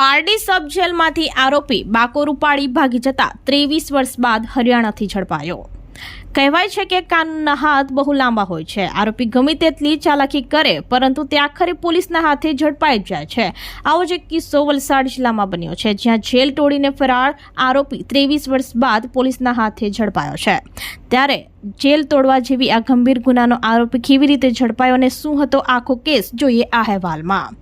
પારડી સબ જેલમાંથી આરોપી બાકોર ઉપાડી ભાગી જતા 23 વર્ષ બાદ હરિયાણાથી ઝડપાયો। કહેવાય છે કે કાનૂનના હાથ બહુ લાંબા હોય છે। આરોપી ગમે તેટલી ચાલાકી કરે પરંતુ તે આખરે પોલીસના હાથે ઝડપાઈ જાય છે। આવો જ એક કિસ્સો વલસાડ જિલ્લામાં બન્યો છે, જ્યાં જેલ તોડીને ફરાર આરોપી 23 વર્ષ બાદ પોલીસના હાથે ઝડપાયો છે। ત્યારે જેલ તોડવા જેવી આ ગંભીર ગુનાનો આરોપી કેવી રીતે ઝડપાયો અને શું હતો આખો કેસ, જોઈએ આ અહેવાલમાં।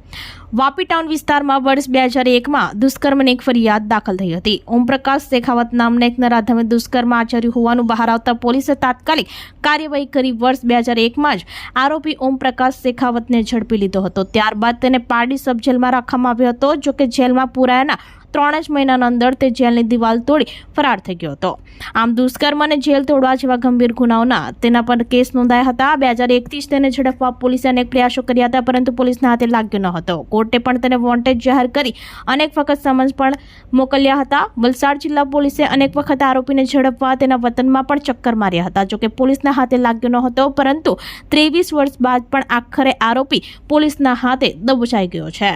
વાપી ટાઉન વિસ્તારમાં વર્ષ 2001માં દુષ્કર્મની એક ફરિયાદ દાખલ થઈ હતી। ઓમપ્રકાશ શેખાવત નામના એક નરાધમે દુષ્કર્મ આચર્યું હોવાનું બહાર આવતા પોલીસે તાત્કાલિક કાર્યવાહી કરી વર્ષ 2001માં જ આરોપી ઓમપ્રકાશ શેખાવતને ઝડપી લીધો હતો। ત્યારબાદ તેને પારડી સબ જેલમાં રાખવામાં આવ્યો હતો। જોકે જેલમાં પુરાયાના 3 જ મહિનાના અંદર તે જેલની દિવાલ તોડી ફરાર થઈ ગયો હતો। આમ દુષ્કર્મ અને જેલ તોડવા જેવા ગંભીર ગુનાઓના તેના પર કેસ નોંધાયા હતા। 2001થી જ તેને ઝડપવા પોલીસે અનેક પ્રયાસો કર્યા હતા, પરંતુ પોલીસના હાથે લાગ્યો ન હતો। કોર્ટે પણ તેને વોન્ટેડ જાહેર કરી અનેક વખત સમન્સ પણ મોકલ્યા હતા। વલસાડ જિલ્લા પોલીસે અનેક વખત આરોપીને ઝડપવા તેના વતનમાં પણ ચક્કર માર્યા હતા। જોકે પોલીસના હાથે લાગ્યો ન હતો, પરંતુ 23 વર્ષ બાદ પણ આખરે આરોપી પોલીસના હાથે દબોચાઈ ગયો છે।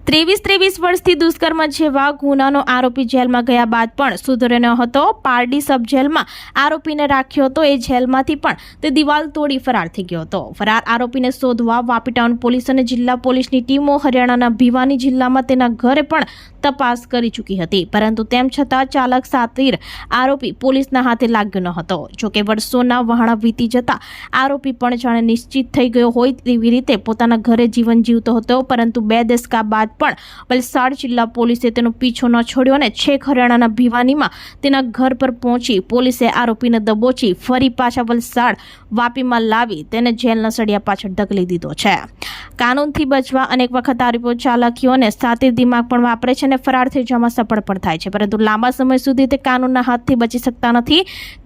23 વર્ષથી દુષ્કર્મ જેવા ગુનાનો આરોપી જેલમાં ગયા બાદ પણ સુધર્યો ન હતો। પારડી સબ જેલમાં આરોપીને રાખ્યો હતો, એ જેલમાંથી પણ તે દિવાલ તોડી ફરાર થઈ ગયો હતો। ફરાર આરોપીને શોધવા વાપી ટાઉન પોલીસ અને જિલ્લા પોલીસની ટીમો હરિયાણાના ભિવાની જિલ્લામાં તેના ઘરે પણ તપાસ કરી ચૂકી હતી, પરંતુ તેમ છતાં ચાલક સાતીર આરોપી પોલીસના હાથે લાગ્યો ન હતો। જોકે વર્ષોના વહાણા વીતી જતા આરોપી પણ જાણે નિશ્ચિત થઈ ગયો હોય તેવી રીતે પોતાના ઘરે જીવન જીવતો હતો, પરંતુ 2 દશકા બાદ પણ વલસાડ જિલ્લા પોલીસે તેનો પીછો ન છોડ્યો અને છેક હરિયાણાના ભિવાનીમાં તેના ઘર પર પહોંચી પોલીસે આરોપીને દબોચી ફરી પાછા વલસાડ વાપીમાં લાવી તેને જેલના સળિયા પાછળ ધકેલી દીધો છે। કાનૂનથી બચવા અનેક વખત આરોપીઓ ચાલાકીઓ અને સાતીર દિમાગ પણ વાપરે છે અને ફરાર થઈ જવામાં સફળ પણ થાય છે, પરંતુ લાંબા સમય સુધી તે કાનૂનના હાથથી બચી શકતા નથી।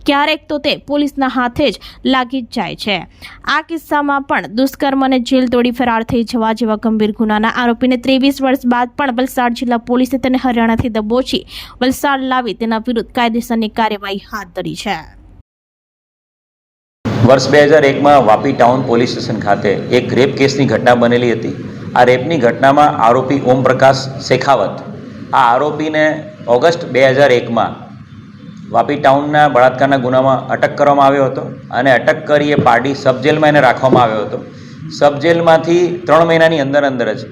ક્યારેક તો તે પોલીસના હાથે જ લાગી જ જાય છે। આ કિસ્સામાં પણ દુષ્કર્મ અને જેલ તોડી ફરાર થઈ જવા જેવા ગંભીર ગુનાના આરોપીને 23 વર્ષ બાદ પણ વલસાડ જિલ્લા પોલીસે તેને હરિયાણાથી દબોચી વલસાડ લાવી તેના વિરુદ્ધ કાયદેસરની કાર્યવાહી હાથ ધરી છે। વર્ષ 2001માં વાપી ટાઉન પોલીસ સ્ટેશન ખાતે એક રેપ કેસની ઘટના બનેલી હતી। આ રેપની ઘટનામાં આરોપી ઓમપ્રકાશ શેખાવત, આ આરોપીને ઓગસ્ટ 2001માં વાપી ટાઉનના બળાત્કારના ગુનામાં અટક કરવામાં આવ્યો હતો અને અટક કરી એ પારડી સબ જેલમાં એને રાખવામાં આવ્યો હતો। સબ જેલમાંથી 3 મહિનાની અંદર જ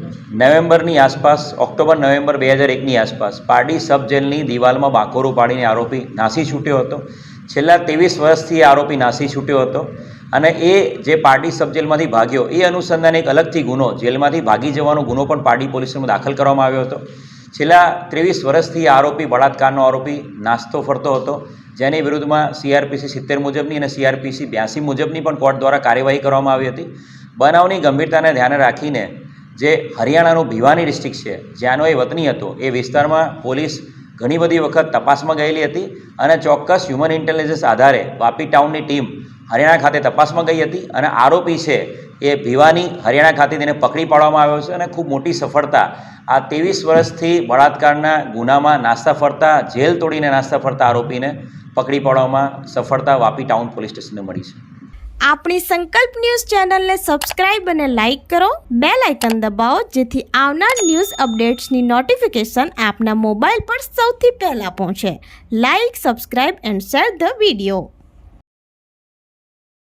નવેમ્બરની આસપાસ, ઓક્ટોબર-નવેમ્બર 2001ની આસપાસ પારડી સબ જેલની દિવાલમાં બાકોર ઉપાડીને આરોપી નાસી છૂટ્યો હતો। છેલ્લા 23 વર્ષથી આરોપી નાસી છૂટ્યો હતો અને એ જે પારડી સબ જેલમાંથી ભાગ્યો એ અનુસંધાને એક અલગથી ગુનો, જેલમાંથી ભાગી જવાનો ગુનો પણ પારડી પોલીસમાં દાખલ કરવામાં આવ્યો હતો। છેલ્લા 23 વર્ષથી આરોપી બળાત્કારનો આરોપી નાસ્તો ફરતો હતો, જેની વિરુદ્ધમાં CRPC 70 મુજબની અને CRPC 82 મુજબની પણ કોર્ટ દ્વારા કાર્યવાહી કરવામાં આવી હતી। બનાવની ગંભીરતાને ધ્યાને રાખીને જે હરિયાણાનું ભિવાની ડિસ્ટ્રિક્ટ છે, જ્યાંનો એ વતની હતો, એ વિસ્તારમાં પોલીસ ઘણી બધી વખત તપાસમાં ગયેલી હતી અને ચોક્કસ હ્યુમન ઇન્ટેલિજન્સ આધારે વાપી ટાઉનની ટીમ હરિયાણા ખાતે તપાસમાં ગઈ હતી અને આરોપી છે એ ભિવાની હરિયાણા ખાતે તેને પકડી પાડવામાં આવ્યો છે અને ખૂબ મોટી સફળતા આ 23 વર્ષથી બળાત્કારના ગુનામાં નાસ્તા ફરતા, જેલ તોડીને નાસ્તા ફરતા આરોપીને પકડી પાડવામાં સફળતા વાપી ટાઉન પોલીસ સ્ટેશનને મળી છે। આપણી સંકલ્પ ન્યૂઝ ચેનલને સબસ્ક્રાઇબ અને લાઇક કરો, બેલ આઇકન દબાવો, જેથી આવનાર ન્યૂઝ અપડેટ્સની નોટિફિકેશન આપના મોબાઈલ પર સૌથી પહેલા પહોંચે। Like, subscribe and share the video.